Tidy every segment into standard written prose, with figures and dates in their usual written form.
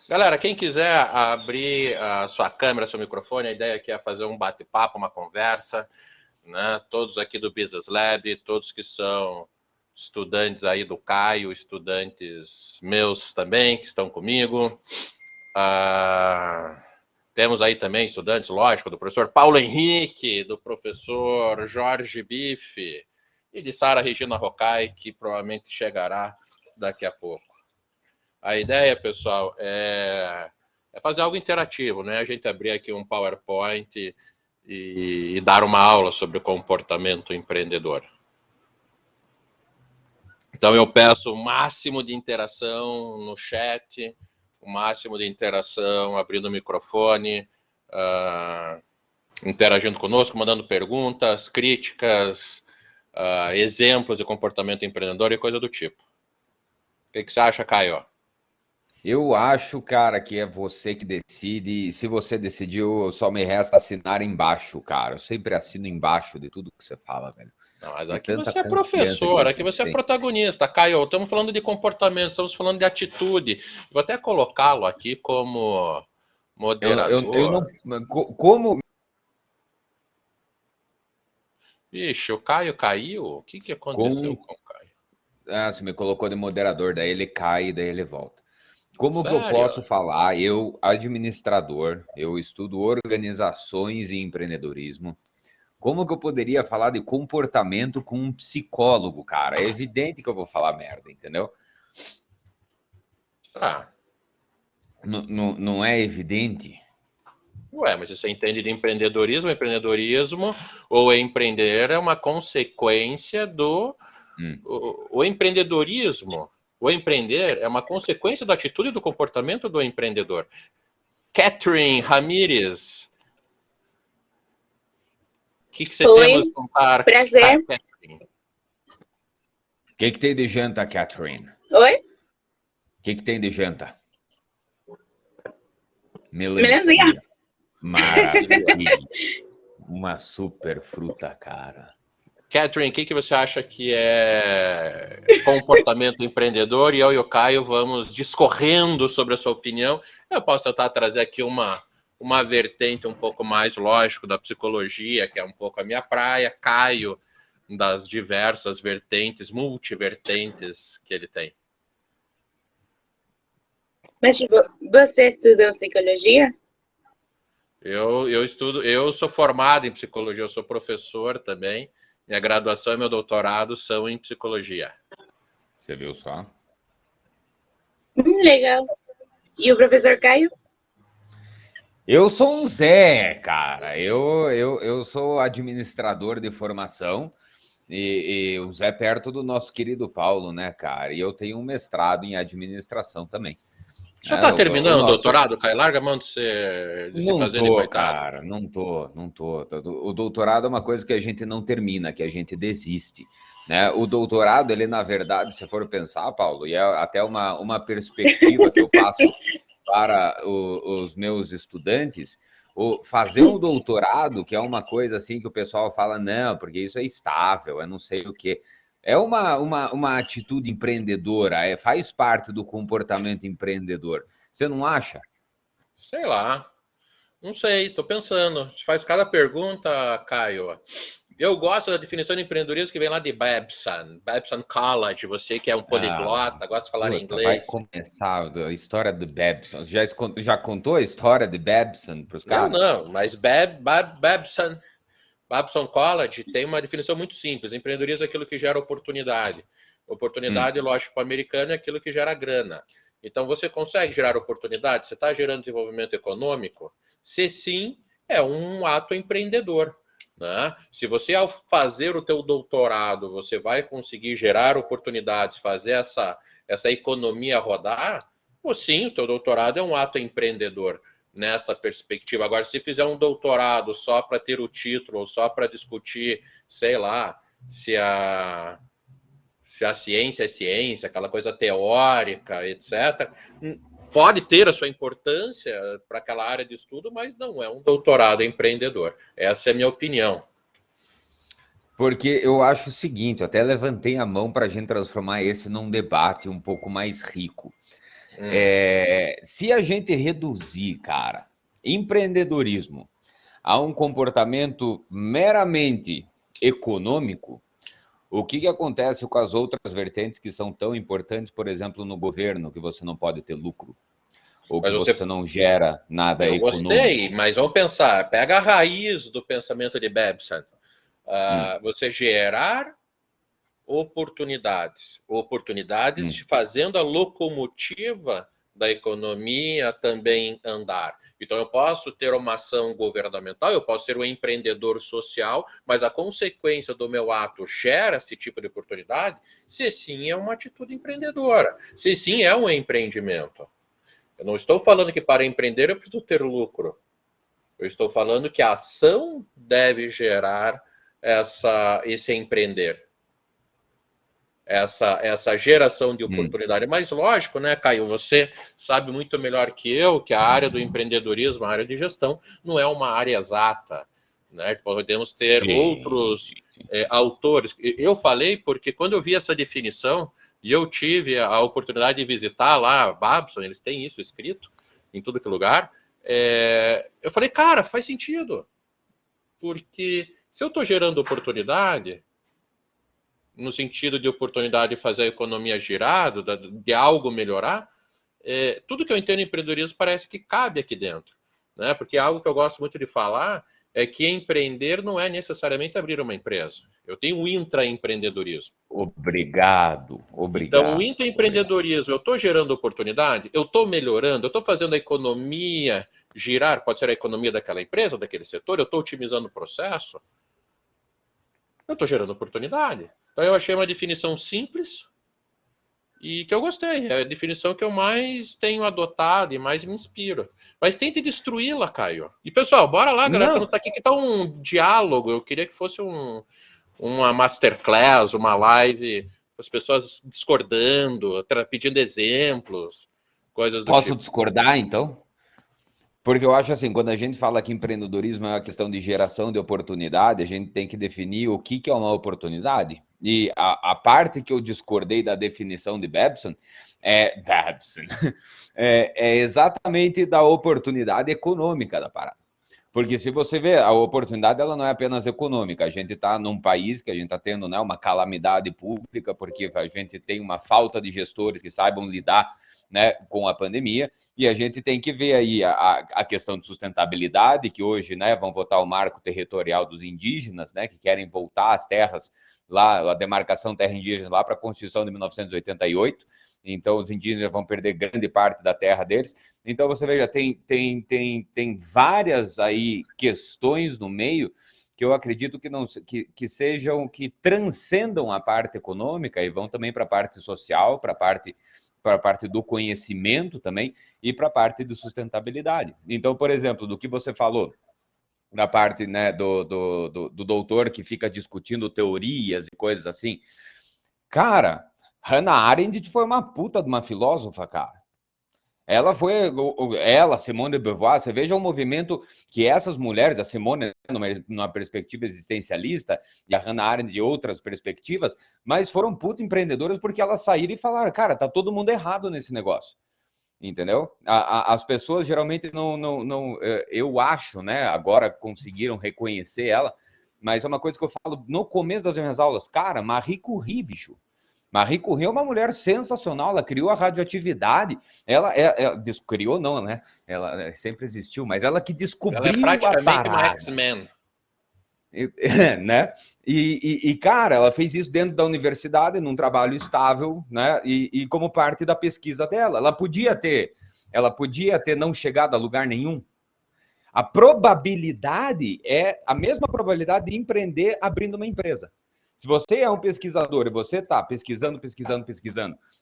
Galera, quem quiser abrir a sua câmera, seu microfone, a ideia aqui é fazer um bate-papo, uma conversa, né? Todos aqui do Business Lab, todos que são estudantes aí do Caio, estudantes meus também, que estão comigo. Temos aí também estudantes, lógico, do professor Paulo Henrique, do professor Jorge Bife e de Sara Regina Rocai, que provavelmente chegará daqui a pouco. A ideia, pessoal, é fazer algo interativo, né? A gente abrir aqui um PowerPoint e dar uma aula sobre comportamento empreendedor. Então, eu peço o máximo de interação no chat, o máximo de interação abrindo o microfone, interagindo conosco, mandando perguntas, críticas, exemplos de comportamento empreendedor e coisa do tipo. O que você acha, Caio? Eu acho, cara, que é você que decide. E se você decidiu, só me resta assinar embaixo, cara. Eu sempre assino embaixo de tudo que você fala, velho. Não, mas De aqui tanta você é confiança que professor, aqui você você é tem. protagonista. Caio, estamos falando de comportamento, estamos falando de atitude. Vou até colocá-lo aqui como Eu moderador. não. Como. Ixi, o Caio caiu? O que aconteceu Com, com o Caio? você me colocou de moderador, daí ele cai, daí ele volta. Como que eu Sério? posso falar? Eu, administrador, eu estudo organizações e empreendedorismo. Como que eu poderia falar de comportamento com um psicólogo, cara? É evidente que eu vou falar merda, entendeu? Ah, Não é evidente? ué, mas você entende de empreendedorismo? Empreendedorismo ou empreender é uma consequência do... Hum. O empreendedorismo, o empreender é uma consequência da atitude e do comportamento do empreendedor. Catherine Ramírez, o que você Oi, temos para prazer. Catherine? O que tem de janta, Catherine? Oi? O que tem de janta? Melancia. Melancia. Maravilha. Uma super fruta, cara. Catherine, o que você acha que é comportamento empreendedor? E eu e o Caio vamos discorrendo sobre a sua opinião. Eu posso tentar trazer aqui uma vertente um pouco mais lógico da psicologia, que é um pouco a minha praia. Caio, das diversas vertentes, multivertentes que ele tem. Mas tipo, você estudou psicologia? Eu sou formado em psicologia, eu sou professor também. Minha graduação e meu doutorado são em psicologia. Você viu só? Legal. E o professor Caio? Eu sou um Zé, cara. Eu sou administrador de formação e o Zé perto do nosso querido Paulo, né, cara? E eu tenho um mestrado em administração também. Já está O terminando o nosso. doutorado, Caio? Larga a mão de se Não fazer de tô, coitado. cara, não tô. O doutorado é uma coisa que a gente não termina, que a gente desiste, né? O doutorado, ele na verdade, se for pensar, Paulo, e é até uma perspectiva que eu passo para os meus estudantes, fazer um doutorado, que é uma coisa assim que o pessoal fala, não, porque isso é estável, é não sei o quê. É uma atitude empreendedora, faz parte do comportamento empreendedor. Você não acha? Sei lá. Não sei, estou pensando. Faz cada pergunta, Caio. Eu gosto da definição de empreendedorismo que vem lá de Babson College. Você que é um Ah, poliglota, gosta de falar em puta, vai inglês. começar a história do Babson. Já contou a história de Babson para os Não, caras? não, mas Babson College tem uma definição muito simples. Empreendedorismo é aquilo que gera oportunidade. Oportunidade, lógico, para o americano é aquilo que gera grana. Então, você consegue gerar oportunidade? Você está gerando desenvolvimento econômico? Se sim, é um ato empreendedor. Né? Se você, ao fazer o teu doutorado, você vai conseguir gerar oportunidades, fazer essa economia rodar, pô, sim, o teu doutorado é um ato empreendedor nessa perspectiva. Agora, se fizer um doutorado só para ter o título, ou só para discutir, sei lá, se a ciência é ciência, aquela coisa teórica, etc., pode ter a sua importância para aquela área de estudo, mas não é um doutorado empreendedor. Essa é a minha opinião. Porque eu acho o seguinte, eu até levantei a mão para a gente transformar esse num debate um pouco mais rico. Se a gente reduzir, cara, empreendedorismo a um comportamento meramente econômico, o que acontece com as outras vertentes que são tão importantes, por exemplo, no governo, que você não pode ter lucro, ou que você não gera nada Eu econômico? gostei, mas vamos pensar, pega a raiz do pensamento de Babson. Você gerar oportunidades fazendo a locomotiva da economia também andar. Então, eu posso ter uma ação governamental, eu posso ser um empreendedor social, mas a consequência do meu ato gera esse tipo de oportunidade? Se sim, é uma atitude empreendedora. Se sim, é um empreendimento. Eu não estou falando que para empreender eu preciso ter lucro. Eu estou falando que a ação deve gerar esse empreender. Essa geração de oportunidade. Mas lógico, né, Caio? Você sabe muito melhor que eu que a área do empreendedorismo, a área de gestão, não é uma área exata. Né? Podemos ter outros autores. Eu falei porque quando eu vi essa definição, e eu tive a oportunidade de visitar lá, Babson, eles têm isso escrito em tudo que é lugar, eu falei, cara, faz sentido. Porque se eu estou gerando oportunidade, no sentido de oportunidade de fazer a economia girar, de algo melhorar, tudo que eu entendo em empreendedorismo parece que cabe aqui dentro. Né? Porque algo que eu gosto muito de falar é que empreender não é necessariamente abrir uma empresa. Eu tenho o intraempreendedorismo. Obrigado. Então, o intraempreendedorismo, eu estou gerando oportunidade, eu estou melhorando, eu estou fazendo a economia girar, pode ser a economia daquela empresa, daquele setor, eu estou otimizando o processo, eu estou gerando oportunidade. Então, eu achei uma definição simples e que eu gostei. É a definição que eu mais tenho adotado e mais me inspiro. Mas tente destruí-la, Caio. E, pessoal, bora lá, galera, para não estar aqui, que está um diálogo. Eu queria que fosse uma masterclass, uma live, as pessoas discordando, pedindo exemplos, coisas do tipo. Posso discordar, então? Porque eu acho assim, quando a gente fala que empreendedorismo é uma questão de geração de oportunidade, a gente tem que definir o que é uma oportunidade. E a parte que eu discordei da definição de Babson é exatamente da oportunidade econômica da parada. Porque se você vê, a oportunidade ela não é apenas econômica. A gente está num país que a gente está tendo, né, uma calamidade pública, porque a gente tem uma falta de gestores que saibam lidar, né, com a pandemia. E a gente tem que ver aí a questão de sustentabilidade, que hoje, né, vão votar o marco territorial dos indígenas, né, que querem voltar às terras, lá, a demarcação terra indígena lá para a Constituição de 1988. Então, os indígenas vão perder grande parte da terra deles. Então, você veja, tem várias aí questões no meio que eu acredito que sejam, que transcendam a parte econômica e vão também para a parte social, para a parte do conhecimento também e para a parte de sustentabilidade. Então, por exemplo, do que você falou, da parte, né, do doutor que fica discutindo teorias e coisas assim. Cara, Hannah Arendt foi uma puta de uma filósofa, cara. Simone de Beauvoir, você veja o movimento que essas mulheres, a Simone numa perspectiva existencialista e a Hannah Arendt de outras perspectivas, mas foram puta empreendedoras porque elas saíram e falaram, cara, tá todo mundo errado nesse negócio. Entendeu? As pessoas geralmente não, eu acho, né, agora conseguiram reconhecer ela, mas é uma coisa que eu falo no começo das minhas aulas, cara, Marie Curie, bicho. Marie Curie é uma mulher sensacional, ela criou a radioatividade, ela criou não, né? Ela sempre existiu, mas ela que descobriu ela é praticamente uma X-Men. Né? Cara, ela fez isso dentro da universidade, num trabalho estável, né? E como parte da pesquisa dela. Ela podia ter não chegado a lugar nenhum. A probabilidade é a mesma probabilidade de empreender abrindo uma empresa. Se você é um pesquisador e você está pesquisando,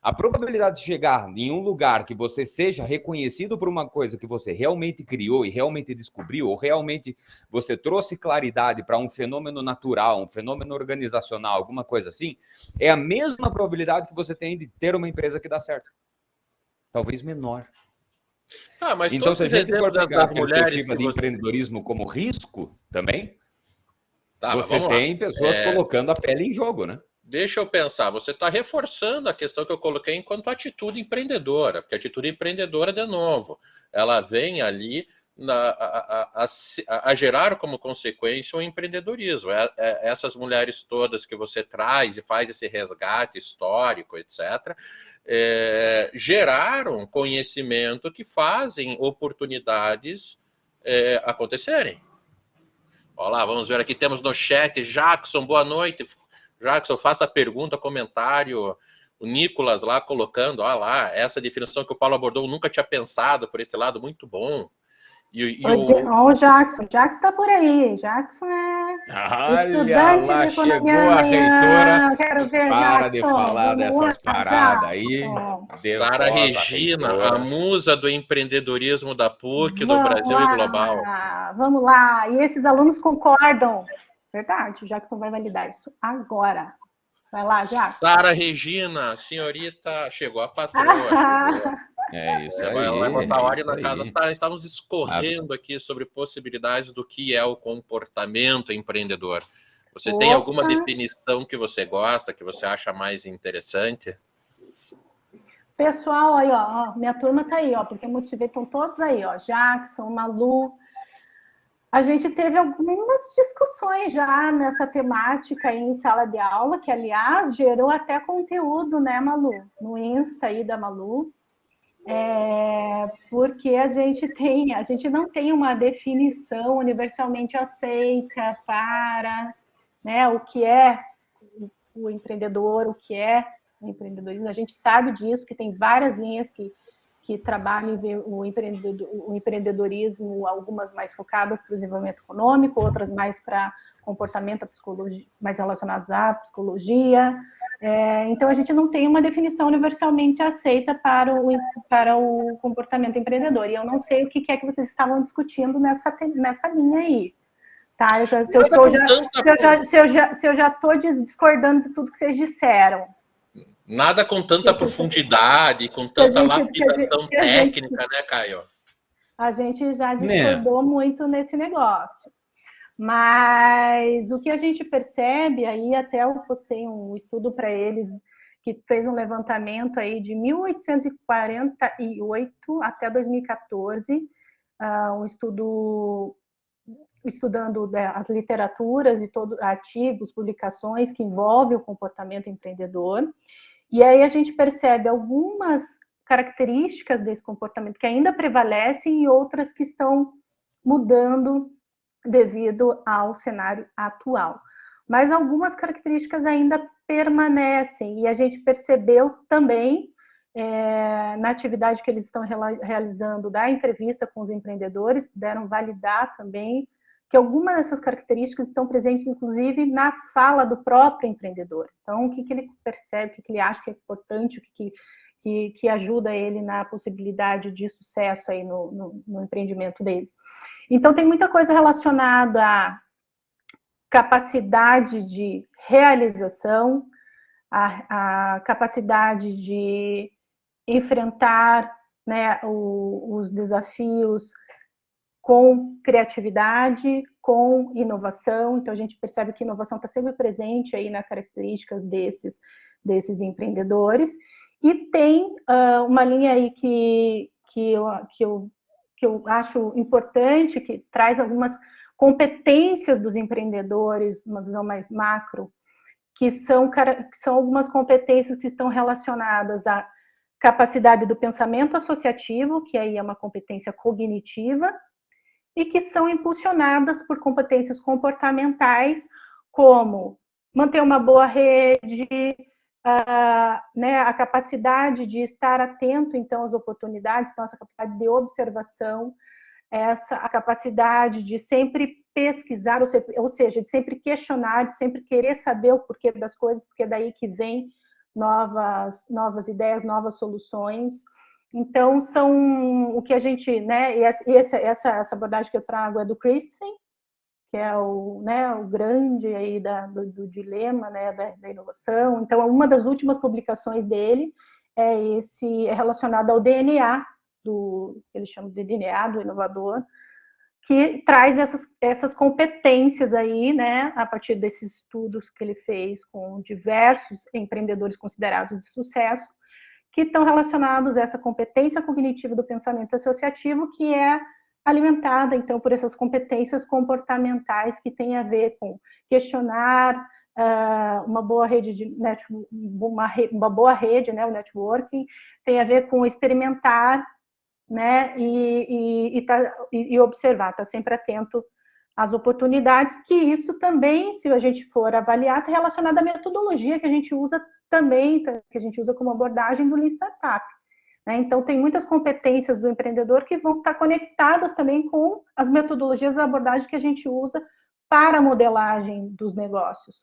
a probabilidade de chegar em um lugar que você seja reconhecido por uma coisa que você realmente criou e realmente descobriu, ou realmente você trouxe claridade para um fenômeno natural, um fenômeno organizacional, alguma coisa assim, é a mesma probabilidade que você tem de ter uma empresa que dá certo. Talvez menor. Mas então, se a gente for pegar a perspectiva de empreendedorismo como risco também, você tem pessoas colocando a pele em jogo, né? deixa eu pensar, você está reforçando a questão que eu coloquei enquanto atitude empreendedora, porque a atitude empreendedora, de novo, ela vem ali a gerar como consequência o empreendedorismo. Essas mulheres todas que você traz e faz esse resgate histórico, etc., geraram conhecimento que fazem oportunidades acontecerem. Olha lá, vamos ver aqui, temos no chat, Jackson, boa noite. Jackson, faça pergunta, comentário. O Nicolas lá colocando, olha lá, essa definição que o Paulo abordou, eu nunca tinha pensado por esse lado, muito bom. O Jackson está por aí. Jackson estudante lá, de economia chegou a reitora. Quero ver, Para Jackson. de falar dessas paradas aí. Sara Regina, a musa do empreendedorismo da PUC, do Brasil e global. Vamos lá. E esses alunos concordam. Verdade, o Jackson vai validar isso agora. Vai lá, Jackson. Sara Regina, senhorita, chegou a patroa, chegou. É isso aí. Ela vai botar ordem na casa. Estamos discorrendo aqui sobre possibilidades do que é o comportamento empreendedor. Você tem alguma definição que você gosta, que você acha mais interessante? Pessoal, aí, ó, minha turma tá aí, ó, porque eu motivei, estão todos aí, ó, Jackson, Malu. A gente teve algumas discussões já nessa temática aí em sala de aula, que, aliás, gerou até conteúdo, né, Malu? No Insta aí da Malu. Porque a gente não tem uma definição universalmente aceita para, né, o que é o empreendedor, o que é o empreendedorismo. A gente sabe disso, que tem várias linhas que trabalham o empreendedorismo, algumas mais focadas para o desenvolvimento econômico, outras mais para comportamento, psicologia, mais relacionados à psicologia. Então, a gente não tem uma definição universalmente aceita para o comportamento empreendedor. E eu não sei o que é que vocês estavam discutindo nessa linha aí. Tá? Se eu já estou discordando de tudo que vocês disseram. Nada com tanta profundidade, com tanta lapidação técnica, né, Caio? A gente já discordou muito nesse negócio. Mas o que a gente percebe, aí até eu postei um estudo para eles, que fez um levantamento aí de 1848 até 2014, um estudo estudando as literaturas e todos artigos, publicações que envolvem o comportamento empreendedor. E aí a gente percebe algumas características desse comportamento que ainda prevalecem e outras que estão mudando devido ao cenário atual. Mas algumas características ainda permanecem e a gente percebeu também na atividade que eles estão realizando da entrevista com os empreendedores, puderam validar também que algumas dessas características estão presentes, inclusive, na fala do próprio empreendedor. Então, o que ele percebe, o que ele acha que é importante, o que ajuda ele na possibilidade de sucesso aí no empreendimento dele. Então, tem muita coisa relacionada à capacidade de realização, a capacidade de enfrentar, né, os desafios com criatividade, com inovação. Então, a gente percebe que a inovação está sempre presente aí nas características desses empreendedores. E tem uma linha aí que eu acho importante, que traz algumas competências dos empreendedores, uma visão mais macro, que são algumas competências que estão relacionadas à capacidade do pensamento associativo, que aí é uma competência cognitiva, e que são impulsionadas por competências comportamentais, como manter uma boa rede, né, a capacidade de estar atento, então, às oportunidades, então, essa capacidade de observação, a capacidade de sempre pesquisar, ou seja, de sempre questionar, de sempre querer saber o porquê das coisas, porque é daí que vem novas ideias, novas soluções. Então, são o que a gente, né, e essa abordagem que eu trago é do Christensen, que é o grande aí do dilema, né, da inovação. Então, uma das últimas publicações dele é relacionada ao DNA, que eles chamam de DNA do inovador, que traz essas competências aí, né, a partir desses estudos que ele fez com diversos empreendedores considerados de sucesso, que estão relacionados a essa competência cognitiva do pensamento associativo, que é alimentada, então, por essas competências comportamentais que têm a ver com questionar, uma boa rede de uma boa rede, né, o networking, tem a ver com experimentar, né, e observar, estar sempre atento às oportunidades, que isso também, se a gente for avaliar, está relacionado à metodologia que a gente usa também, que a gente usa como abordagem do Lean Startup. Né? Então, tem muitas competências do empreendedor que vão estar conectadas também com as metodologias da abordagem que a gente usa para a modelagem dos negócios.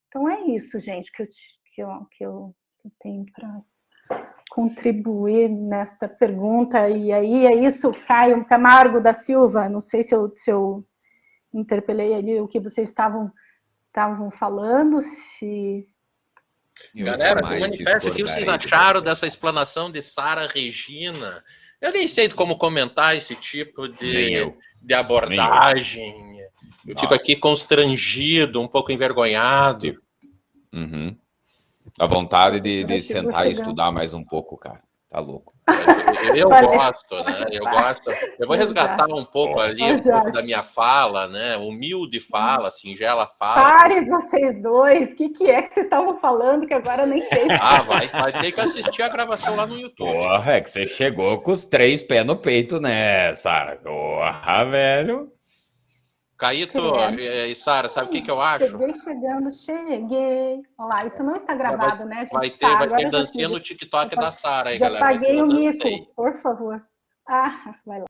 Então, é isso, gente, que eu tenho para contribuir nesta pergunta. E aí é isso, Caio Camargo da Silva, não sei se eu interpelei ali o que vocês estavam falando, se... Galera, se manifesta o que vocês acharam dessa explanação de Sara Regina. Eu nem sei como comentar esse tipo de abordagem. Eu fico aqui constrangido, um pouco envergonhado. Uhum. A vontade de sentar e estudar mais um pouco, cara. Tá louco. Eu gosto, né? Eu gosto. Eu vou resgatar um pouco ali, um pouco da minha fala, né? Humilde fala, singela fala. Pare vocês dois, o que é que vocês estavam falando que agora eu nem sei. Vai ter que assistir a gravação lá no YouTube. Porra, é que você chegou com os 3 pés no peito, né, Sara? Porra, velho. Caíto e Sara, sabe o que eu acho? Cheguei. Olha lá, isso não está gravado, né? Vai ter dancinha no TikTok da Sara aí, galera. Já paguei o mico, por favor. Vai lá.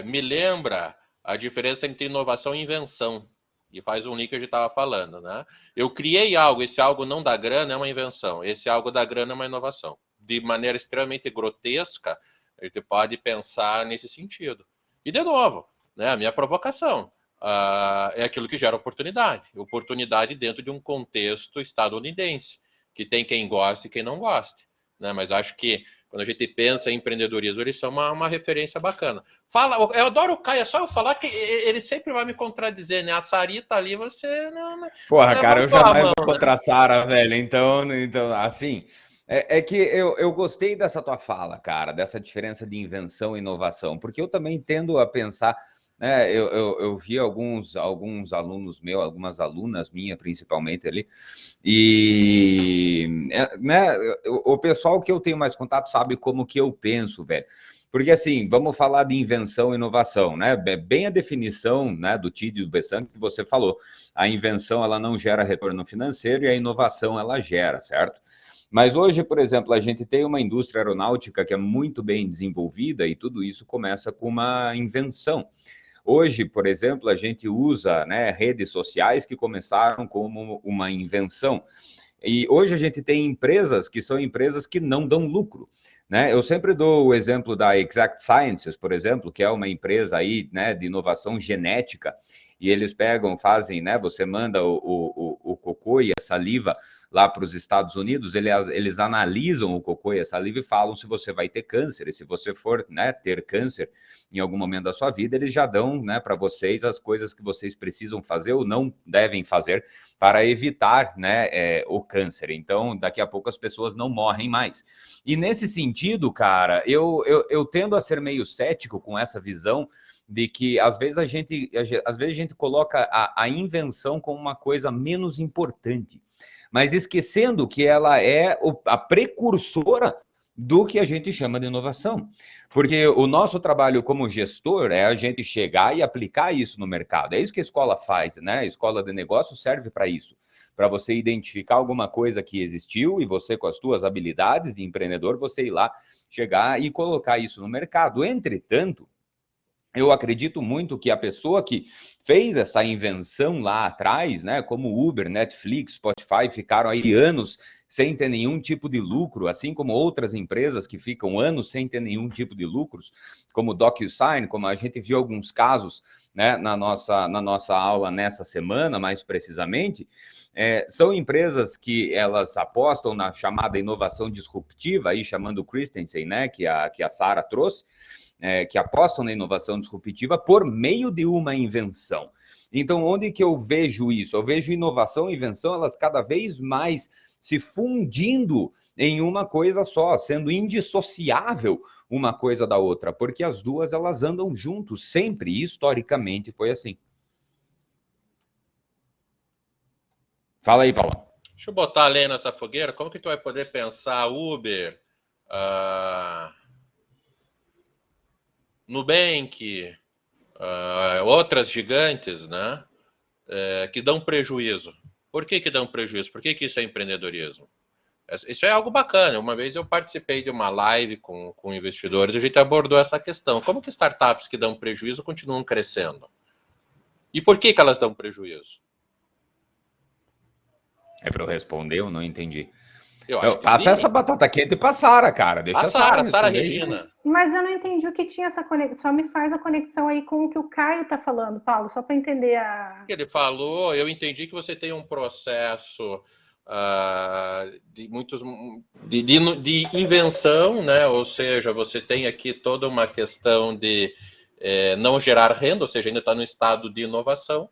Me lembra a diferença entre inovação e invenção. E faz um link que a gente estava falando, né? Eu criei algo, esse algo não dá grana, é uma invenção. Esse algo dá grana é uma inovação. De maneira extremamente grotesca, a gente pode pensar nesse sentido. E, de novo, né, a minha provocação é aquilo que gera oportunidade. Oportunidade dentro de um contexto estadunidense, que tem quem goste e quem não goste. Né? Mas acho que quando a gente pensa em empreendedorismo, eles são uma referência bacana. Eu adoro o Caio, é só eu falar que ele sempre vai me contradizer, né? A Sarita ali, você não... Porra, cara, eu jamais vou contra a Sara, velho. Então, assim... É que eu gostei dessa tua fala, cara, dessa diferença de invenção e inovação, porque eu também tendo a pensar, né, eu vi alguns alunos meus, algumas alunas minhas principalmente ali, e né, o pessoal que eu tenho mais contato sabe como que eu penso, velho. Porque assim, vamos falar de invenção e inovação, né? Bem a definição, né, do Tid e do Bessant que você falou. A invenção, ela não gera retorno financeiro e a inovação, ela gera, certo? Mas hoje, por exemplo, a gente tem uma indústria aeronáutica que é muito bem desenvolvida e tudo isso começa com uma invenção. Hoje, por exemplo, a gente usa, né, redes sociais que começaram como uma invenção. E hoje a gente tem empresas que são empresas que não dão lucro. Né? Eu sempre dou o exemplo da Exact Sciences, por exemplo, que é uma empresa aí, né, de inovação genética, e eles pegam, fazem, né, você manda o cocô e a saliva lá para os Estados Unidos, eles analisam o cocô e a saliva e falam se você vai ter câncer, e se você for, né, ter câncer em algum momento da sua vida, eles já dão, né, para vocês as coisas que vocês precisam fazer ou não devem fazer para evitar, né, o câncer. Então, daqui a pouco as pessoas não morrem mais. E nesse sentido, cara, eu tendo a ser meio cético com essa visão de que às vezes a gente coloca a invenção como uma coisa menos importante, mas esquecendo que ela é a precursora do que a gente chama de inovação. Porque o nosso trabalho como gestor é a gente chegar e aplicar isso no mercado. É isso que a escola faz, né? A escola de negócio serve para isso. Para você identificar alguma coisa que existiu e você, com as suas habilidades de empreendedor, você ir lá, chegar e colocar isso no mercado. Entretanto, eu acredito muito que a pessoa que fez essa invenção lá atrás, né, como Uber, Netflix, Spotify, ficaram aí anos sem ter nenhum tipo de lucro, assim como outras empresas que ficam anos sem ter nenhum tipo de lucros, como DocuSign, como a gente viu alguns casos, né, na nossa aula nessa semana, mais precisamente, são empresas que elas apostam na chamada inovação disruptiva, aí chamando o Christensen, né, que a Sara trouxe, que apostam na inovação disruptiva por meio de uma invenção. Então, onde que eu vejo isso? Eu vejo inovação e invenção, elas cada vez mais se fundindo em uma coisa só, sendo indissociável uma coisa da outra, porque as duas elas andam juntos, sempre, historicamente foi assim. Fala aí, Paulo. Deixa eu botar a lenha nessa fogueira. Como que tu vai poder pensar Uber, Nubank, outras gigantes, né, que dão prejuízo? Por que dão prejuízo? Por que isso é empreendedorismo? Isso é algo bacana. Uma vez eu participei de uma live com investidores e a gente abordou essa questão. Como que startups que dão prejuízo continuam crescendo? E por que elas dão prejuízo? É para eu responder? Eu não entendi. Eu acho que passa sim. essa batata quente para a Sara, cara. Deixa a Sara Regina. Mas eu não entendi o que tinha essa conexão. Só me faz a conexão aí com o que o Caio está falando, Paulo, só para entender a... Ele falou, eu entendi que você tem um processo de invenção, né? Ou seja, você tem aqui toda uma questão de não gerar renda, ou seja, ainda está no estado de inovação,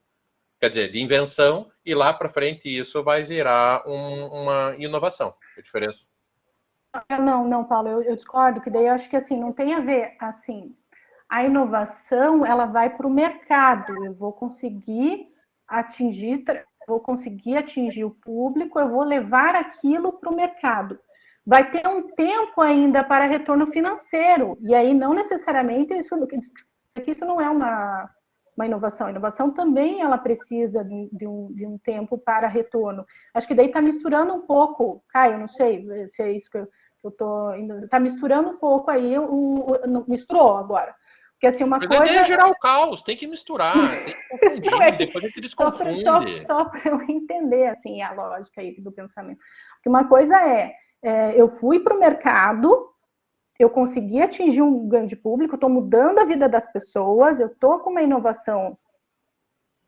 quer dizer, de invenção, e lá para frente isso vai virar uma inovação. Que diferença? Não, Paulo, eu discordo, que daí eu acho que assim, não tem a ver, assim, a inovação, ela vai para o mercado, eu vou conseguir atingir o público, eu vou levar aquilo para o mercado. Vai ter um tempo ainda para retorno financeiro, e aí não necessariamente isso não é uma inovação. A inovação também ela precisa de um tempo para retorno. Acho que daí está misturando um pouco, Caio, não sei se é isso que eu estou... Está misturando um pouco aí, misturou agora. Porque assim, uma Mas coisa... a ideia é gerar o caos, tem que misturar, tem que confundir, depois a gente desconfunde. Só para eu entender assim, a lógica aí do pensamento. Porque uma coisa eu fui para o mercado, eu consegui atingir um grande público, estou mudando a vida das pessoas, eu estou com uma inovação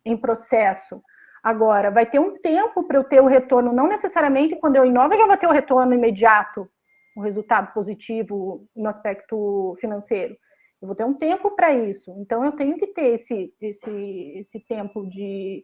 em processo. Agora, vai ter um tempo para eu ter o retorno, não necessariamente quando eu inovo, eu já vou ter o retorno imediato, um resultado positivo no aspecto financeiro. Eu vou ter um tempo para isso. Então, eu tenho que ter esse tempo de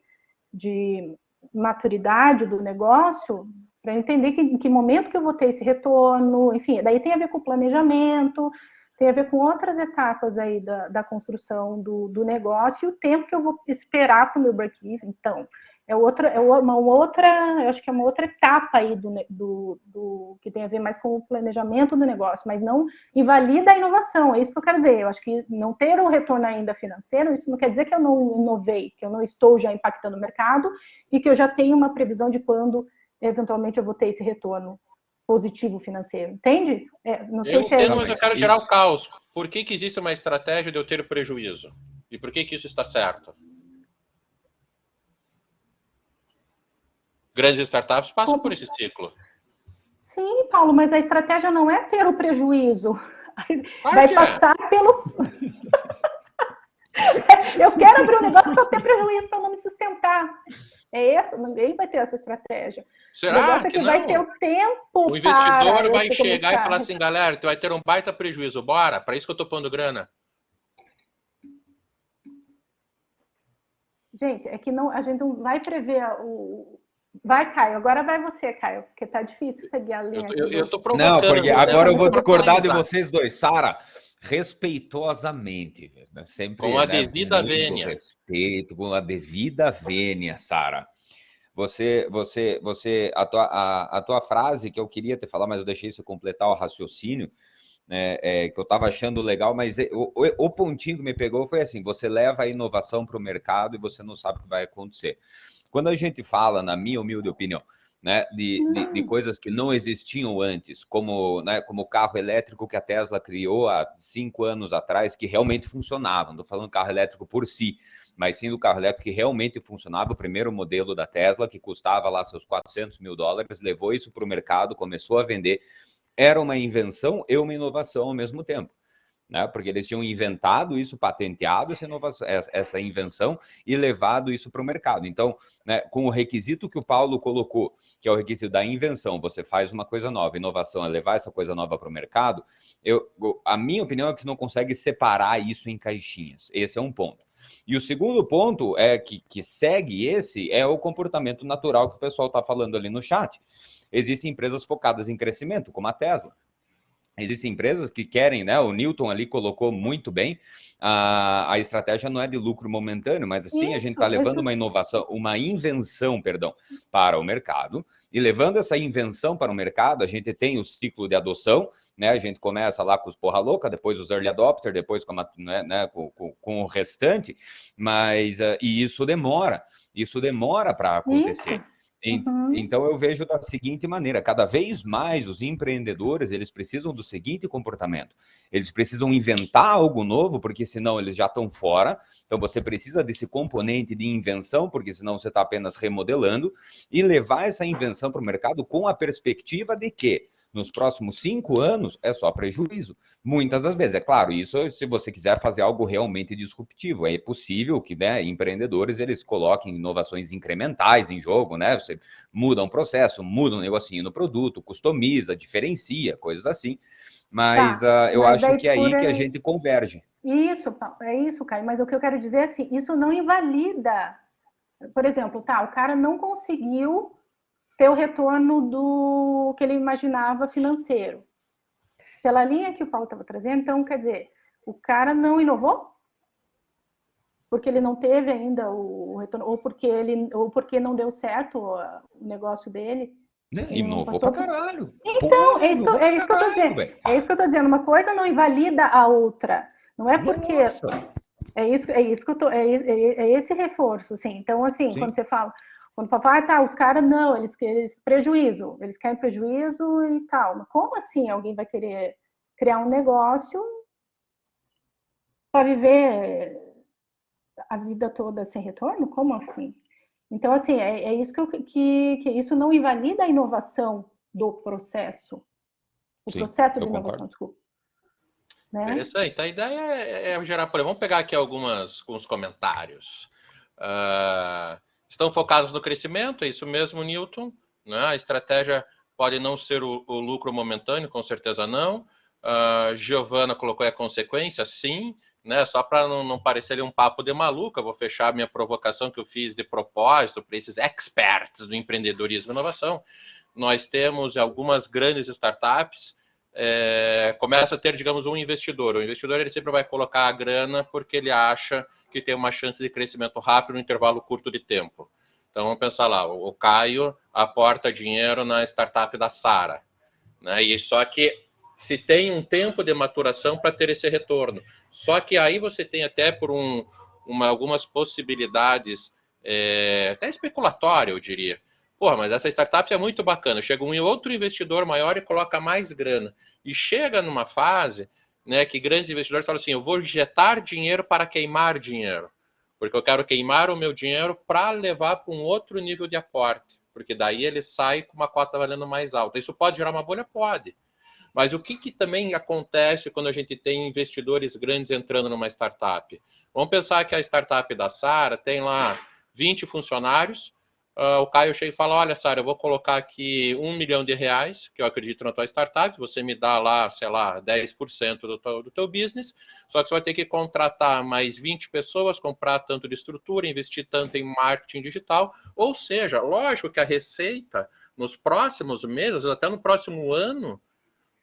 maturidade do negócio para entender em que momento que eu vou ter esse retorno. Enfim, daí tem a ver com o planejamento, tem a ver com outras etapas aí da construção do negócio e o tempo que eu vou esperar para o meu break-even. Então, eu acho que é uma outra etapa aí do que tem a ver mais com o planejamento do negócio, mas não invalida a inovação, é isso que eu quero dizer. Eu acho que não ter o retorno ainda financeiro, isso não quer dizer que eu não inovei, que eu não estou já impactando o mercado e que eu já tenho uma previsão de quando, eventualmente, eu vou ter esse retorno positivo financeiro, entende? Não sei Eu se entendo, mas eu quero gerar o caos. Por que existe uma estratégia de eu ter prejuízo? E por que isso está certo? Grandes startups passam por esse ciclo. Sim, Paulo, mas a estratégia não é ter o prejuízo. Vai passar pelo... Eu quero abrir um negócio para eu ter prejuízo, para não me sustentar. Ninguém vai ter essa estratégia. Será que não? Vai ter o tempo. O investidor vai chegar e falar assim, galera, tu vai ter um baita prejuízo, bora? Para isso que eu tô pondo grana. Gente, é que não, a gente não vai prever Vai, Caio. Agora vai você, Caio, porque tá difícil seguir a linha. Eu tô provocando. Não, porque agora eu vou discordar de vocês dois. Sara, respeitosamente, né? Sempre com a devida vênia. Respeito, com a devida vênia, Sara. A tua frase que eu queria te falar, mas eu deixei você completar o raciocínio, né, que eu estava achando legal, mas o pontinho que me pegou foi assim: você leva a inovação para o mercado e você não sabe o que vai acontecer. Quando a gente fala, na minha humilde opinião, né, de coisas que não existiam antes, como o carro elétrico que a Tesla criou há 5 anos atrás, que realmente funcionava. Não estou falando carro elétrico por si, mas sim do carro elétrico que realmente funcionava, o primeiro modelo da Tesla, que custava lá seus $400 mil, levou isso para o mercado, começou a vender. Era uma invenção e uma inovação ao mesmo tempo. né? Porque eles tinham inventado isso, patenteado essa invenção e levado isso para o mercado. Então, né, com o requisito que o Paulo colocou, que é o requisito da invenção, você faz uma coisa nova, inovação é levar essa coisa nova para o mercado, a minha opinião é que você não consegue separar isso em caixinhas. Esse é um ponto. E o segundo ponto que segue esse é o comportamento natural que o pessoal está falando ali no chat. Existem empresas focadas em crescimento, como a Tesla. Existem empresas que querem, né? O Newton ali colocou muito bem, a estratégia não é de lucro momentâneo, mas assim a gente está levando uma inovação, uma invenção, perdão, para o mercado, e levando essa invenção para o mercado, a gente tem o ciclo de adoção, né? A gente começa lá com os porra louca, depois os early adopter, depois com o restante, mas e isso demora para acontecer. Então eu vejo da seguinte maneira, cada vez mais os empreendedores, eles precisam do seguinte comportamento, eles precisam inventar algo novo, porque senão eles já estão fora, então você precisa desse componente de invenção, porque senão você está apenas remodelando, e levar essa invenção para o mercado com a perspectiva de que nos próximos 5 anos é só prejuízo. Muitas das vezes, é claro, isso se você quiser fazer algo realmente disruptivo. É possível que, né, empreendedores eles coloquem inovações incrementais em jogo, né? Você muda um processo, muda um negocinho no produto, customiza, diferencia, coisas assim. Mas eu acho que é aí que a gente converge. Isso, é isso, Caio. Mas o que eu quero dizer é assim, isso não invalida. Por exemplo, o cara não conseguiu ter o retorno do que ele imaginava financeiro. Pela linha que o Paulo estava trazendo, então, quer dizer, o cara não inovou? Porque ele não teve ainda o retorno, ou porque não deu certo o negócio dele. Inovou pra caralho. Então, é isso que eu estou dizendo. É isso que eu estou dizendo. Uma coisa não invalida a outra. Não é porque... É esse reforço, sim. Então, assim, quando você fala... Quando o papai, os caras não, eles prejuízo, eles querem prejuízo e tal. Mas como assim alguém vai querer criar um negócio para viver a vida toda sem retorno? Como assim? Então, assim, é isso que isso não invalida a inovação do processo. O processo de inovação, desculpa. Né? Interessante. A ideia é gerar problema. Vamos pegar aqui alguns comentários. Estão focados no crescimento, é isso mesmo, Newton. Né? A estratégia pode não ser o lucro momentâneo, com certeza não. Giovana colocou a consequência, sim. Né? Só para não parecer um papo de maluca, vou fechar a minha provocação que eu fiz de propósito para esses experts do empreendedorismo e inovação. Nós temos algumas grandes startups, começa a ter, digamos, um investidor. O investidor ele sempre vai colocar a grana porque ele acha que tem uma chance de crescimento rápido no intervalo curto de tempo. Então, vamos pensar lá, o Caio aporta dinheiro na startup da Sara, né? E só que se tem um tempo de maturação para ter esse retorno. Só que aí você tem até por algumas possibilidades, até especulatória, eu diria. Porra, mas essa startup é muito bacana. Chega um outro investidor maior e coloca mais grana. E chega numa fase, né, que grandes investidores falam assim, eu vou injetar dinheiro para queimar dinheiro. Porque eu quero queimar o meu dinheiro para levar para um outro nível de aporte. Porque daí ele sai com uma cota valendo mais alta. Isso pode gerar uma bolha? Pode. Mas o que também acontece quando a gente tem investidores grandes entrando numa startup? Vamos pensar que a startup da Sara tem lá 20 funcionários, o Caio chega e fala, olha, Sara, eu vou colocar aqui R$1 milhão, que eu acredito na tua startup, você me dá lá, sei lá, 10% do teu business, só que você vai ter que contratar mais 20 pessoas, comprar tanto de estrutura, investir tanto em marketing digital, ou seja, lógico que a receita nos próximos meses, até no próximo ano,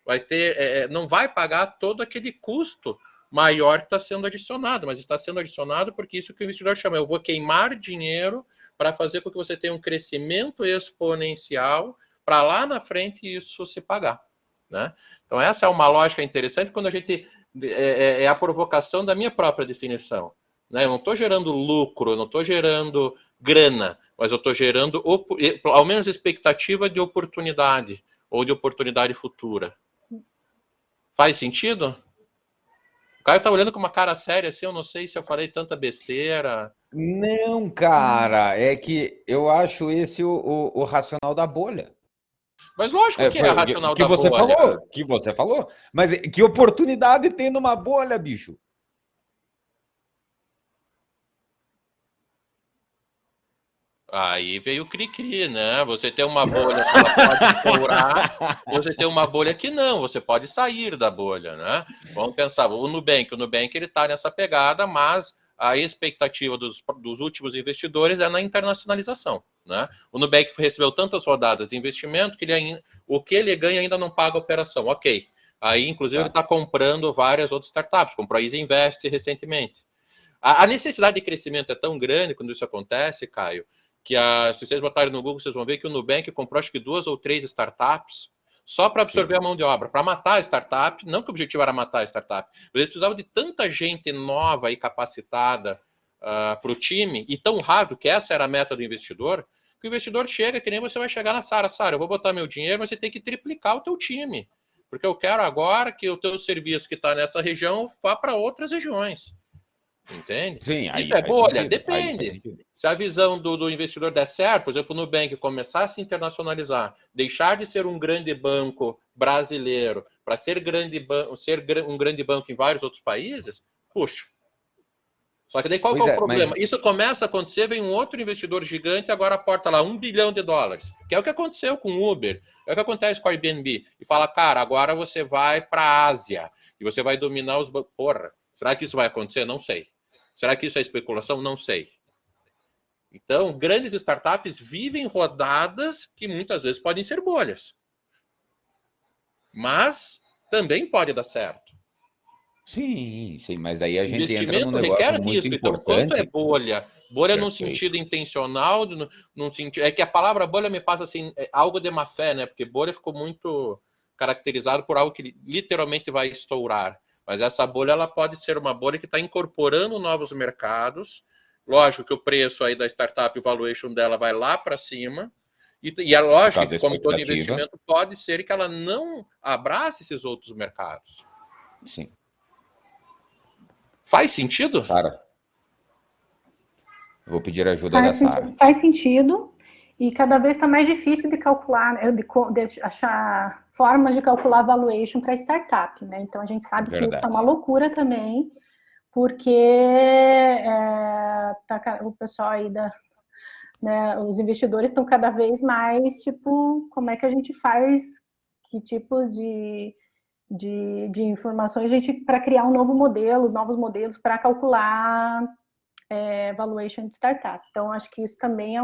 vai ter, não vai pagar todo aquele custo maior que está sendo adicionado, mas está sendo adicionado porque isso que o investidor chama, eu vou queimar dinheiro para fazer com que você tenha um crescimento exponencial para lá na frente isso se pagar. Né? Então essa é uma lógica interessante quando a gente é a provocação da minha própria definição. Né? Eu não estou gerando lucro, eu não estou gerando grana, mas eu estou gerando ao menos expectativa de oportunidade ou de oportunidade futura. Faz sentido? O Caio tá olhando com uma cara séria assim, eu não sei se eu falei tanta besteira. Não, cara, é que eu acho esse o racional da bolha. Mas lógico que é a racional que da você bolha. falou, que você falou. Mas que oportunidade tem numa bolha, bicho? Aí veio o cri-cri, né? Você tem uma bolha que ela pode estourar, você tem uma bolha que não, você pode sair da bolha, né? Vamos pensar, o Nubank ele está nessa pegada, mas a expectativa dos últimos investidores é na internacionalização, né? O Nubank recebeu tantas rodadas de investimento que o que ele ganha ainda não paga a operação, ok. Aí, inclusive, ele está comprando várias outras startups, comprou a Easy Invest recentemente. A necessidade de crescimento é tão grande quando isso acontece, Caio, que se vocês botarem no Google, vocês vão ver que o Nubank comprou acho que 2 ou 3 startups só para absorver a mão de obra, para matar a startup. Não que o objetivo era matar a startup, mas eles precisavam de tanta gente nova e capacitada para o time, e tão rápido, que essa era a meta do investidor, que o investidor chega, que nem você vai chegar na Sara. Sara, eu vou botar meu dinheiro, mas você tem que triplicar o teu time, porque eu quero agora que o teu serviço que está nessa região vá para outras regiões. Entende? Sim, aí isso é faz bolha? sentido, aí faz Depende. sentido. Se a visão do investidor der certo, por exemplo, o Nubank começar a se internacionalizar, deixar de ser um grande banco brasileiro para ser um grande banco em vários outros países, puxa. Só que daí qual que é o problema? Mas... Isso começa a acontecer, vem um outro investidor gigante, agora aporta lá $1 bilhão, que é o que aconteceu com o Uber, é o que acontece com a Airbnb, e fala, cara, agora você vai para a Ásia, e você vai dominar os bancos. Porra, será que isso vai acontecer? Não sei. Será que isso é especulação? Não sei. Então, grandes startups vivem rodadas que muitas vezes podem ser bolhas. Mas também pode dar certo. Sim, mas aí a gente entra num Investimento negócio requer muito risco. Então, quanto é importante. bolha? Bolha num Perfeito. sentido intencional, num sentido... É que a palavra bolha me passa assim, algo de má fé, né? Porque bolha ficou muito caracterizado por algo que literalmente vai estourar. Mas essa bolha, ela pode ser uma bolha que está incorporando novos mercados. Lógico que o preço aí da startup, o valuation dela vai lá para cima. E é lógico que, como todo investimento, pode ser que ela não abrace esses outros mercados. Sim. Faz sentido? Sara, eu vou pedir ajuda da Sara. Faz sentido. E cada vez está mais difícil de calcular, de achar formas de calcular valuation para startup, né? Então a gente sabe que isso está uma loucura também, porque o pessoal aí os investidores estão cada vez mais tipo, como é que a gente faz, que tipo de informações a gente para criar um novo modelo, novos modelos para calcular valuation de startup. Então acho que isso também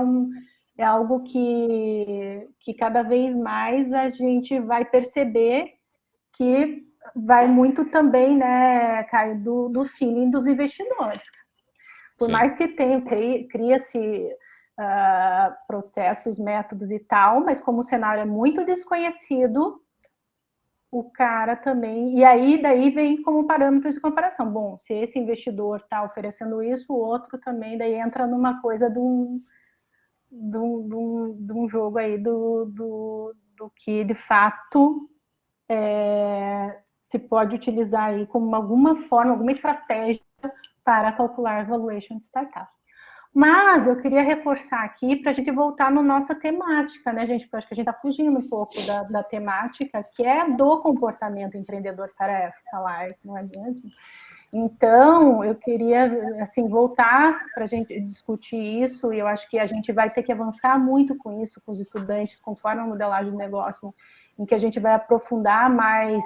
é algo que cada vez mais a gente vai perceber que vai muito também, né, Caio, do feeling dos investidores. Por mais que cria-se processos, métodos e tal, mas como o cenário é muito desconhecido, o cara também... E aí, daí vem como parâmetro de comparação. Bom, se esse investidor está oferecendo isso, o outro também daí entra numa coisa de um jogo aí do que, de fato, se pode utilizar aí como alguma forma, alguma estratégia para calcular valuation de startup. Mas eu queria reforçar aqui para a gente voltar na nossa temática, né, gente? Porque eu acho que a gente está fugindo um pouco da temática, que é do comportamento empreendedor para a Starlight, não é mesmo? Então, eu queria, assim, voltar para a gente discutir isso, e eu acho que a gente vai ter que avançar muito com isso, com os estudantes, conforme a modelagem do negócio, em que a gente vai aprofundar mais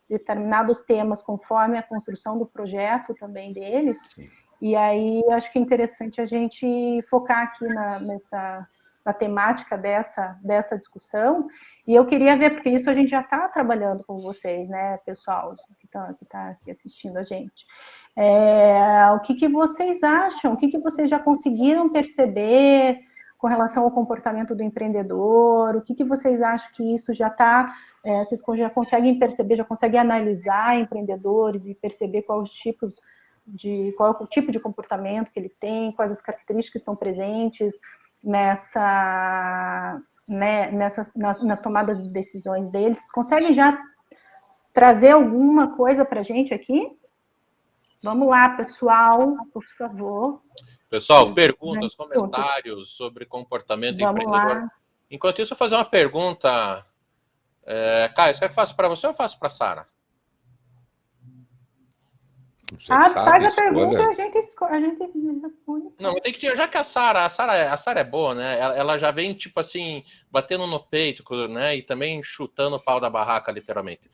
determinados temas conforme a construção do projeto também deles. Sim. E aí, acho que é interessante a gente focar aqui na temática dessa discussão. E eu queria ver, porque isso a gente já está trabalhando com vocês, né, pessoal, que tá aqui assistindo a gente. O que vocês acham? O que vocês já conseguiram perceber com relação ao comportamento do empreendedor? O que vocês acham que isso já está... vocês já conseguem perceber, já conseguem analisar empreendedores e perceber qual é o tipo de comportamento que ele tem, quais as características que estão presentes nas tomadas de decisões deles? Conseguem já trazer alguma coisa para a gente aqui? Vamos lá, pessoal, por favor. Pessoal, perguntas, comentários sobre comportamento empreendedor. Lá. Enquanto isso, eu vou fazer uma pergunta Caio, isso é fácil para você ou fácil para a Sara? Você que sabe, faz a pergunta e escolha. a gente responde. Não, tem que tirar, já que a Sara é boa, né? Ela já vem, tipo assim, batendo no peito, né? E também chutando o pau da barraca, literalmente.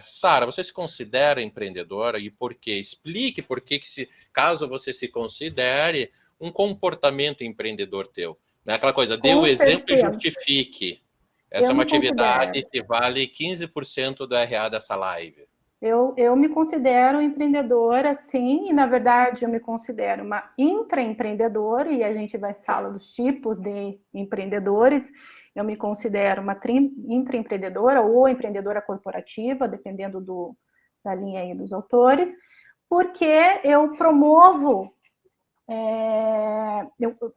Sara, você se considera empreendedora e por quê? Explique por que, caso você se considere um comportamento empreendedor teu. Não é aquela coisa, dê o Com exemplo e certeza. justifique. Essa é Eu uma me considero. atividade que vale 15% do RA dessa live. Eu me considero empreendedora, sim, e na verdade eu me considero uma intraempreendedora, e a gente vai falar dos tipos de empreendedores. Eu me considero uma intraempreendedora ou empreendedora corporativa, dependendo da linha aí dos autores, porque eu promovo,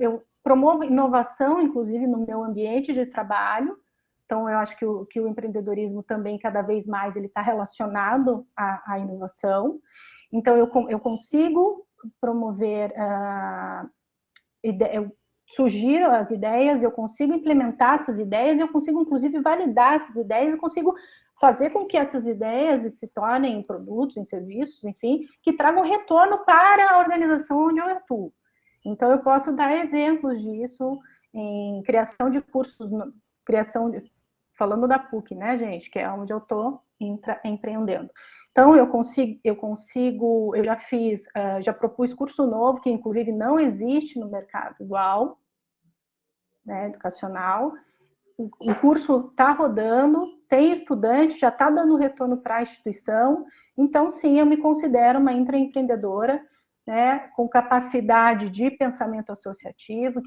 eu promovo inovação, inclusive no meu ambiente de trabalho. Então, eu acho que o empreendedorismo também, cada vez mais, ele está relacionado à inovação. Então, eu consigo promover, eu sugiro as ideias, eu consigo implementar essas ideias, eu consigo, inclusive, validar essas ideias, eu consigo fazer com que essas ideias se tornem em produtos, em serviços, enfim, que tragam retorno para a organização onde eu atuo. Então, eu posso dar exemplos disso em criação de cursos, falando da PUC, né, gente, que é onde eu estou empreendendo. Então, eu já fiz, já propus curso novo, que inclusive não existe no mercado igual, né, educacional. O curso está rodando, tem estudante, já está dando retorno para a instituição. Então, sim, eu me considero uma intraempreendedora, né, com capacidade de pensamento associativo,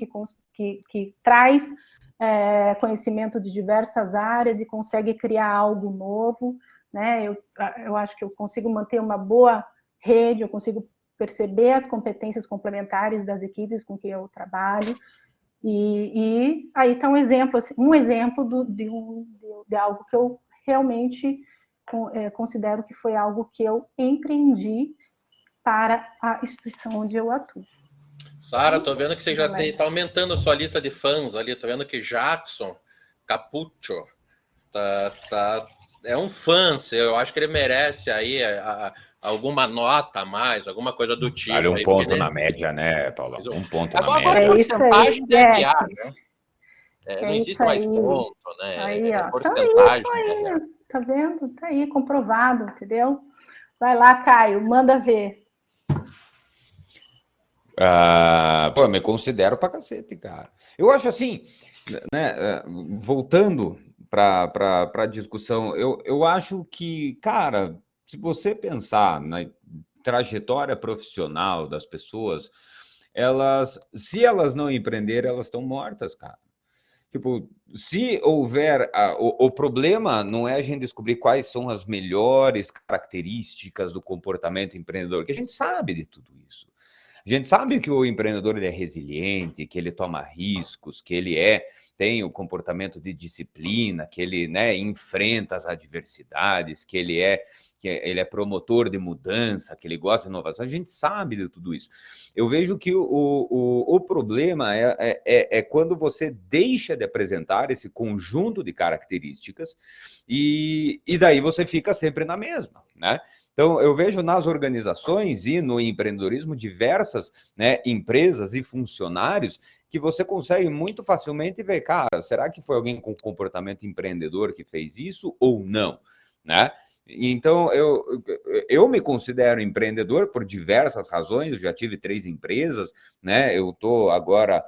que traz conhecimento de diversas áreas e consegue criar algo novo, né? Eu acho que eu consigo manter uma boa rede, eu consigo perceber as competências complementares das equipes com quem eu trabalho, e aí está um exemplo de algo que eu realmente considero que foi algo que eu empreendi para a instituição onde eu atuo. Sara, tô vendo que você já tá aumentando a sua lista de fãs ali. Tô vendo que Jackson Capuccio é um fã seu. Eu acho que ele merece aí alguma nota a mais, alguma coisa do tipo. Vale um aí, ponto porque, na média, né, Paulão? Um ponto na agora média. a porcentagem deve há, né? Não existe mais aí. ponto, né? Aí, ó. Porcentagem. Tá aí, tá vendo? Tá aí, comprovado, entendeu? Vai lá, Caio, manda ver. Pô, eu me considero pra cacete, cara. Eu acho assim, né, voltando para a discussão, eu acho que, cara, se você pensar na trajetória profissional das pessoas, se elas não empreenderem, elas estão mortas, cara. Tipo, se houver. O problema não é a gente descobrir quais são as melhores características do comportamento empreendedor, que a gente sabe de tudo isso. A gente sabe que o empreendedor ele é resiliente, que ele toma riscos, que ele tem o comportamento de disciplina, que ele, né, enfrenta as adversidades, que ele é promotor de mudança, que ele gosta de inovação. A gente sabe de tudo isso. Eu vejo que o problema é quando você deixa de apresentar esse conjunto de características e daí você fica sempre na mesma, né? Então, eu vejo nas organizações e no empreendedorismo diversas, né, empresas e funcionários que você consegue muito facilmente ver, cara, será que foi alguém com comportamento empreendedor que fez isso ou não, né? Então, eu me considero empreendedor por diversas razões, eu já tive 3 empresas, né? Eu estou agora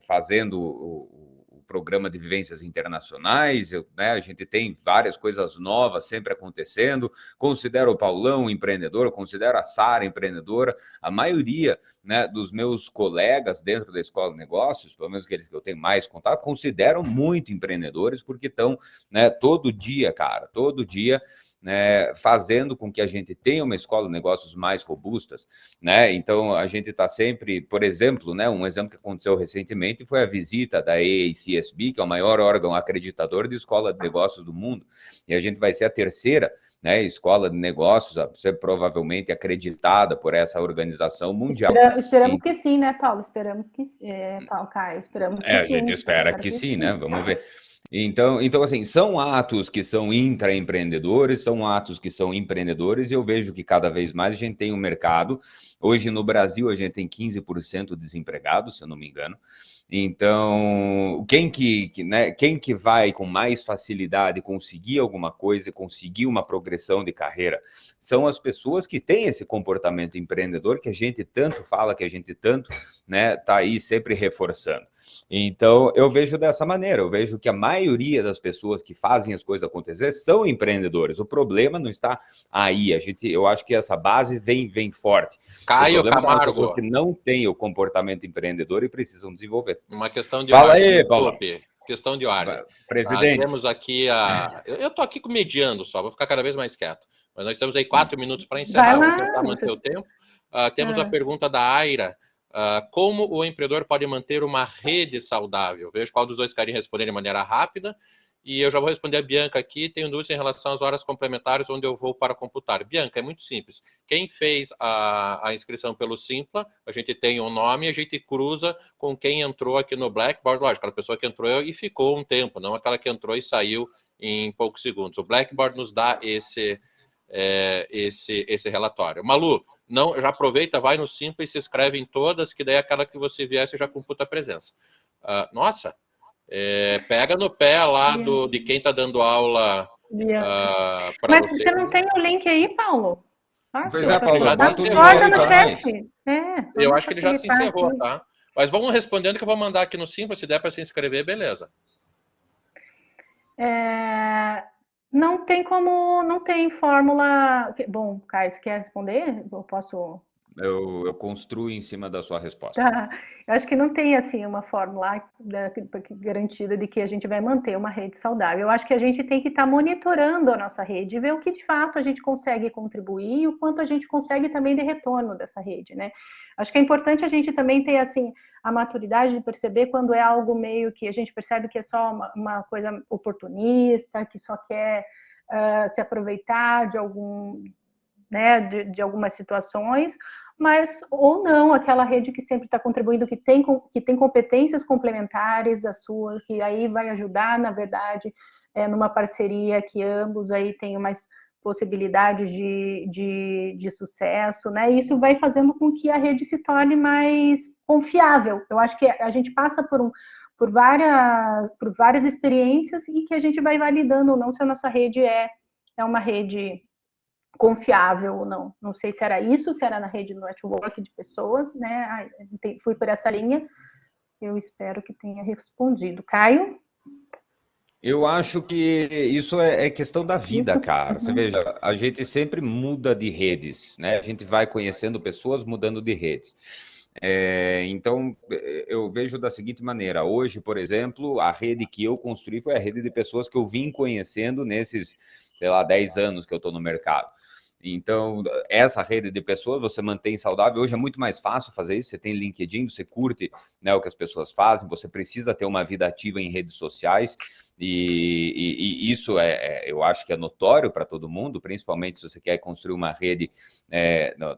fazendo o programa de vivências internacionais, né, a gente tem várias coisas novas sempre acontecendo, considero o Paulão empreendedor, considero a Sara empreendedora, a maioria, né, dos meus colegas dentro da Escola de Negócios, pelo menos aqueles que eu tenho mais contato, consideram muito empreendedores, porque estão, né, todo dia, cara, todo dia, né, fazendo com que a gente tenha uma escola de negócios mais robustas, né? Então a gente está sempre, por exemplo, né, um exemplo que aconteceu recentemente foi a visita da AACSB, que é o maior órgão acreditador de escola de negócios do mundo, e a gente vai ser a terceira, né, escola de negócios a ser provavelmente acreditada por essa organização mundial. Esperamos que sim, né, Paulo? Esperamos que Paulo, Caio, esperamos que sim. A gente espera que sim, né? Vamos ver. Então, assim, são atos que são intraempreendedores, são atos que são empreendedores, e eu vejo que cada vez mais a gente tem um mercado. Hoje no Brasil a gente tem 15% desempregados, se eu não me engano. Então, né, quem que vai com mais facilidade conseguir alguma coisa, conseguir uma progressão de carreira, são as pessoas que têm esse comportamento empreendedor que a gente tanto fala, que a gente tanto, né, tá aí sempre reforçando. Então, eu vejo dessa maneira, eu vejo que a maioria das pessoas que fazem as coisas acontecer são empreendedores. O problema não está aí, eu acho que essa base vem forte. Caio O problema está nas pessoas Camargo, que não têm o comportamento empreendedor e precisam desenvolver. uma questão de Fala ordem, aí, Paulo. desculpe, questão de ordem. Presidente. Temos aqui eu estou aqui mediando só, vou ficar cada vez mais quieto. Mas nós temos aí 4 minutos para encerrar, vamos tentar manter o tempo. Temos a pergunta da Aira. Como o empreendedor pode manter uma rede saudável? Vejo qual dos dois querem responder de maneira rápida. E eu já vou responder a Bianca aqui. Tenho dúvidas em relação às horas complementares onde eu vou para computar. Bianca, é muito simples. Quem fez a inscrição pelo Simpla, a gente tem um nome e a gente cruza com quem entrou aqui no Blackboard. Lógico, aquela pessoa que entrou e ficou um tempo, não aquela que entrou e saiu em poucos segundos. O Blackboard nos dá esse relatório. Malu, não, já aproveita, vai no Simpla e se inscreve em todas, que daí aquela que você vier, você já computa a presença. Nossa, pega no pé lá de quem está dando aula para Mas você não tem o link aí, Paulo? Pois é, Paulo, já bota se o encerrou, link aí no para nós. chat. Eu acho que ele já se encerrou, aqui. tá? Mas vamos respondendo que eu vou mandar aqui no Simpla, se der para se inscrever, beleza. Não tem como, não tem fórmula. Bom, Caio, você quer responder? Eu posso. Eu construo em cima da sua resposta. Tá. Eu acho que não tem assim uma fórmula garantida de que a gente vai manter uma rede saudável. Eu acho que a gente tem que estar monitorando a nossa rede e ver o que de fato a gente consegue contribuir e o quanto a gente consegue também de retorno dessa rede, né? Acho que é importante a gente também ter assim a maturidade de perceber quando é algo meio que a gente percebe que é só uma coisa oportunista, que só quer se aproveitar de algum, né, de algumas situações, mas ou não, aquela rede que sempre está contribuindo, que tem competências complementares à sua, que aí vai ajudar, na verdade, numa parceria que ambos aí tenham mais possibilidades de sucesso, né? E isso vai fazendo com que a rede se torne mais confiável. Eu acho que a gente passa por várias experiências e que a gente vai validando ou não se a nossa rede é uma rede confiável ou não. Não sei se era isso, se era na rede do network de pessoas, né? Fui por essa linha. Eu espero que tenha respondido. Caio? Eu acho que isso é questão da vida, cara. Você veja, a gente sempre muda de redes, né? A gente vai conhecendo pessoas mudando de redes. Então, eu vejo da seguinte maneira. Hoje, por exemplo, a rede que eu construí foi a rede de pessoas que eu vim conhecendo nesses, sei lá, 10 anos que eu estou no mercado. Então, essa rede de pessoas você mantém saudável. Hoje é muito mais fácil fazer isso. Você tem LinkedIn, você curte, né, o que as pessoas fazem, você precisa ter uma vida ativa em redes sociais. E isso eu acho que é notório para todo mundo, principalmente se você quer construir uma rede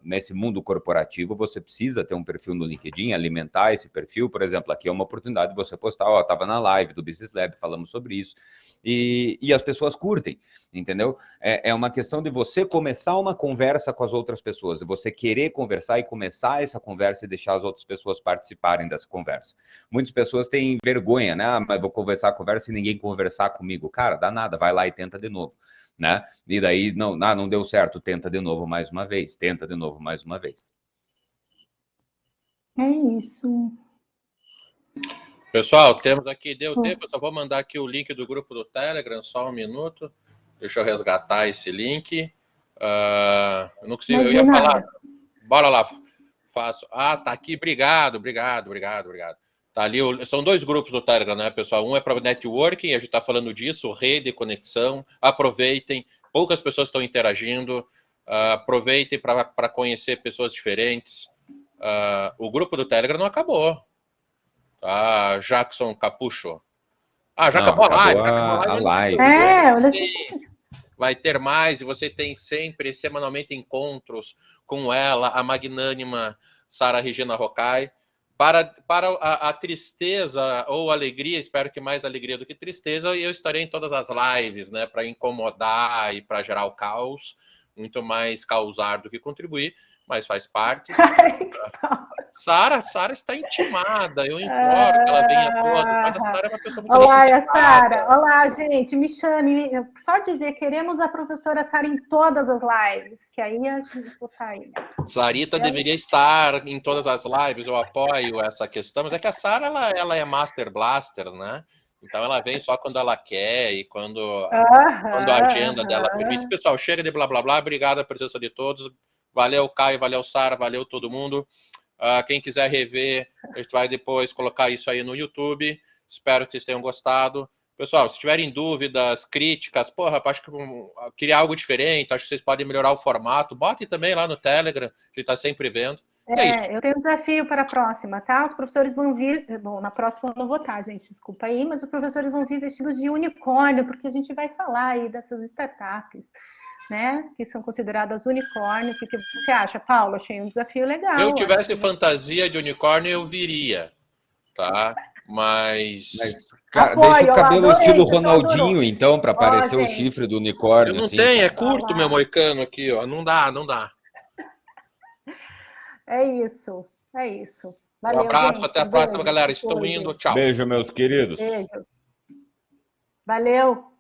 nesse mundo corporativo, você precisa ter um perfil no LinkedIn, alimentar esse perfil. Por exemplo, aqui é uma oportunidade de você postar, estava na live do Business Lab, falamos sobre isso, e as pessoas curtem, entendeu? É uma questão de você começar uma conversa com as outras pessoas, de você querer conversar e começar essa conversa e deixar as outras pessoas participarem dessa conversa. Muitas pessoas têm vergonha, né? Mas vou conversar a conversa e ninguém conversar comigo. Cara, dá nada, vai lá e tenta de novo, né? E daí, não deu certo, tenta de novo mais uma vez, tenta de novo mais uma vez. É isso. Pessoal, temos aqui, deu tempo, eu só vou mandar aqui o link do grupo do Telegram, só um minuto. Deixa eu resgatar esse link. Eu não consigo, eu ia falar. Bora lá, faço. Tá aqui, obrigado. Tá ali, são 2 grupos do Telegram, né, pessoal? Um é para networking, a gente está falando disso, rede, conexão. Aproveitem, poucas pessoas estão interagindo. Aproveitem para conhecer pessoas diferentes. O grupo do Telegram não acabou. Jackson Capucho. Já acabou a live. A live. Vai ter mais, e você tem sempre, semanalmente, encontros com ela, a magnânima Sara Regina Rocai. Para a tristeza ou alegria, espero que mais alegria do que tristeza, eu estarei em todas as lives, né, para incomodar e para gerar o caos, muito mais causar do que contribuir, mas faz parte. Sara está intimada, eu imploro que ela venha a todas, mas a Sara é uma pessoa muito Olá, Sara. necessitada. Olá, gente, me chame. Só dizer, queremos a professora Sara em todas as lives, que aí a gente botar aí. Sarita deveria estar em todas as lives, eu apoio essa questão, mas é que a Sara, ela é Master Blaster, né? Então ela vem só quando ela quer e quando a agenda dela permite. Pessoal, chega de blá blá blá, obrigado a presença de todos. Valeu, Caio, valeu, Sara, valeu todo mundo. Quem quiser rever, a gente vai depois colocar isso aí no YouTube. Espero que vocês tenham gostado. Pessoal, se tiverem dúvidas, críticas, porra, acho que queria algo diferente, acho que vocês podem melhorar o formato. Botem também lá no Telegram, que está sempre vendo. Eu tenho um desafio para a próxima, tá? Os professores vão vir. Bom, na próxima eu não vou estar, gente, desculpa aí, mas os professores vão vir vestidos de unicórnio, porque a gente vai falar aí dessas startups, né? Que são consideradas unicórnio. O que você acha, Paulo? Achei um desafio legal. Se eu tivesse fantasia de unicórnio, eu viria, tá? Mas cara, apoio, deixa o cabelo adorei, estilo Ronaldinho, então, para aparecer o gente. chifre do unicórnio. Eu não assim, tenho, cara. é curto meu moicano aqui, ó. Não dá. É isso. Valeu, Um abraço, gente. até a próxima, galera. Estou indo, tchau. Beijo, meus queridos. Beijo. Valeu.